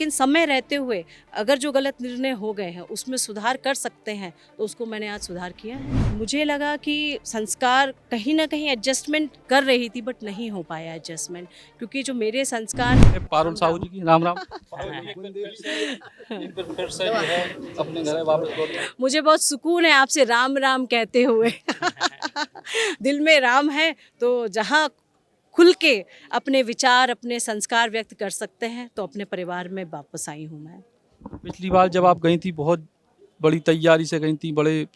लेकिन समय रहते हुए अगर जो गलत निर्णय हो गए हैं उसमें सुधार कर सकते हैं तो उसको मैंने आज सुधार किया है। मुझे लगा कि संस्कार कहीं ना कहीं एडजस्टमेंट कर रही थी बट नहीं हो पाया एडजस्टमेंट, क्योंकि जो मेरे संस्कार पारुल साहू जी की राम राम। फिर से जो है अपने घर वापस लौट गए। मुझे बहुत सुकून है आपसे राम राम कहते हुए। दिल में राम है तो जहाँ खुल के अपने विचार अपने संस्कार व्यक्त कर सकते हैं तो अपने परिवार में वापस आई हूँ मैं। पिछली बार जब आप गई थी बहुत बड़ी तैयारी से गई थी, बड़े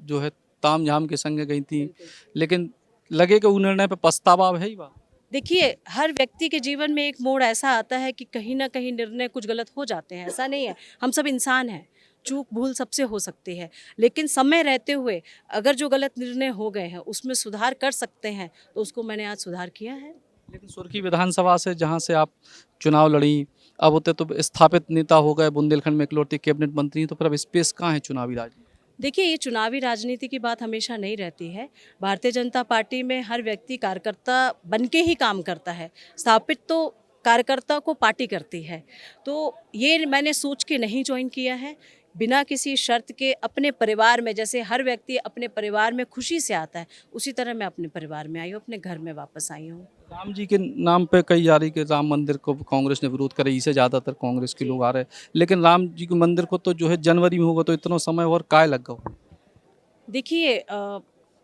जो है ताम झाम के संग गई थी, लेकिन लगे कि वो निर्णय पे पछतावा है ही बात। देखिए, हर व्यक्ति के जीवन में एक मोड़ ऐसा आता है कि कहीं ना कहीं निर्णय कुछ गलत हो जाते हैं, ऐसा नहीं है, हम सब इंसान हैं, चूक भूल सबसे हो सकती है, लेकिन समय रहते हुए अगर जो गलत निर्णय हो गए हैं उसमें सुधार कर सकते हैं तो उसको मैंने आज सुधार किया है। लेकिन सुर्खी विधानसभा से जहाँ से आप चुनाव लड़ी, अब होते तो स्थापित नेता हो गए, बुंदेलखंड में इकलौती कैबिनेट मंत्री, तो फिर अब स्पेस कहाँ है चुनावी राजनीति? देखिए, ये चुनावी राजनीति की बात हमेशा नहीं रहती है। भारतीय जनता पार्टी में हर व्यक्ति कार्यकर्ता बन के ही काम करता है, स्थापित तो कार्यकर्ता को पार्टी करती है। तो ये मैंने सोच के नहीं ज्वाइन किया है, बिना किसी शर्त के अपने परिवार में, जैसे हर व्यक्ति अपने परिवार में खुशी से आता है उसी तरह मैं अपने परिवार में आई हूँ, अपने घर में वापस आई हूँ। राम जी के नाम पे कई जा रही कि राम मंदिर को कांग्रेस ने विरोध करे, इसे ज़्यादातर कांग्रेस के लोग आ रहे हैं, लेकिन राम जी के मंदिर को तो जो है जनवरी में होगा, तो इतना समय और काय लग गया? देखिए,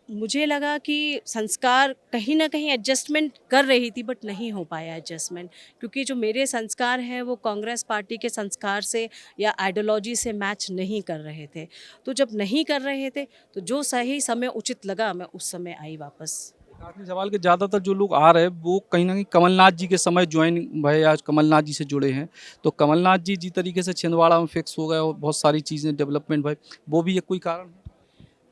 मुझे लगा कि संस्कार कहीं ना कहीं एडजस्टमेंट कर रही थी बट नहीं हो पाया एडजस्टमेंट, क्योंकि जो मेरे संस्कार हैं वो कांग्रेस पार्टी के संस्कार से या आइडियोलॉजी से मैच नहीं कर रहे थे। तो जब नहीं कर रहे थे तो जो सही समय उचित लगा मैं उस समय आई वापस। आखिरी सवाल के ज़्यादातर जो लोग आ रहे हैं वो कहीं ना कहीं कमलनाथ जी के समय ज्वाइन भय, आज कमलनाथ जी से जुड़े हैं, तो कमलनाथ जी जिस तरीके से छिंदवाड़ा में फिक्स हो गए और बहुत सारी चीज़ें डेवलपमेंट भाई, वो भी एक कोई कारण है?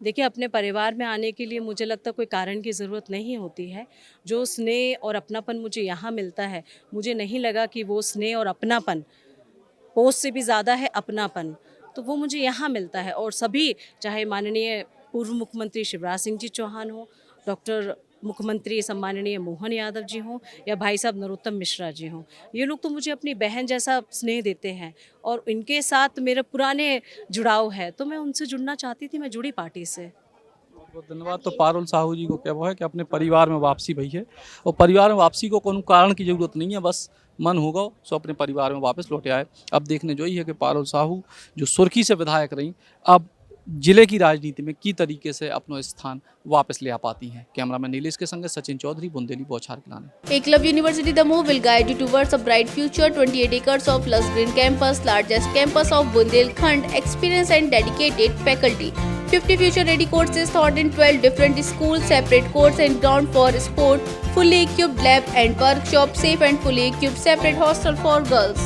देखिए, अपने परिवार में आने के लिए मुझे लगता है कोई कारण की ज़रूरत नहीं होती है। जो स्नेह और अपनापन मुझे यहाँ मिलता है, मुझे नहीं लगा कि वो स्नेह और अपनापन पोस्ट से भी ज़्यादा है अपनापन, तो वो मुझे यहाँ मिलता है। और सभी, चाहे माननीय पूर्व मुख्यमंत्री शिवराज सिंह जी चौहान हो, डॉक्टर मुख्यमंत्री सम्माननीय मोहन यादव जी हों, या भाई साहब नरोत्तम मिश्रा जी हों, ये लोग तो मुझे अपनी बहन जैसा स्नेह देते हैं और इनके साथ मेरा पुराने जुड़ाव है, तो मैं उनसे जुड़ना चाहती थी, मैं जुड़ी पार्टी से। बहुत बहुत धन्यवाद। तो पारुल साहू जी को कहना है कि अपने परिवार में वापसी भई है, और परिवार में वापसी को कोनो कारण की जरूरत नहीं है, बस मन होगा सो अपने परिवार में वापस लौटे आए। अब देखने जो ही है कि पारुल साहू जो सुर्खी से विधायक रही, अब जिले की राजनीति में की तरीके से अपना स्थान वापस ले आ पाती हैं। कैमरामैन नीलेश के संग सचिन चौधरी, बुंदेली बौछार किलाने। Eklavya University Damoh will guide you towards a bright future. 28 acres of lush green campus, largest campus of Bundelkhand, experienced and dedicated faculty. 50 future-ready courses taught in 12 different schools, separate courts and ground for sport, fully equipped lab and workshop, safe and fully equipped separate hostel for girls.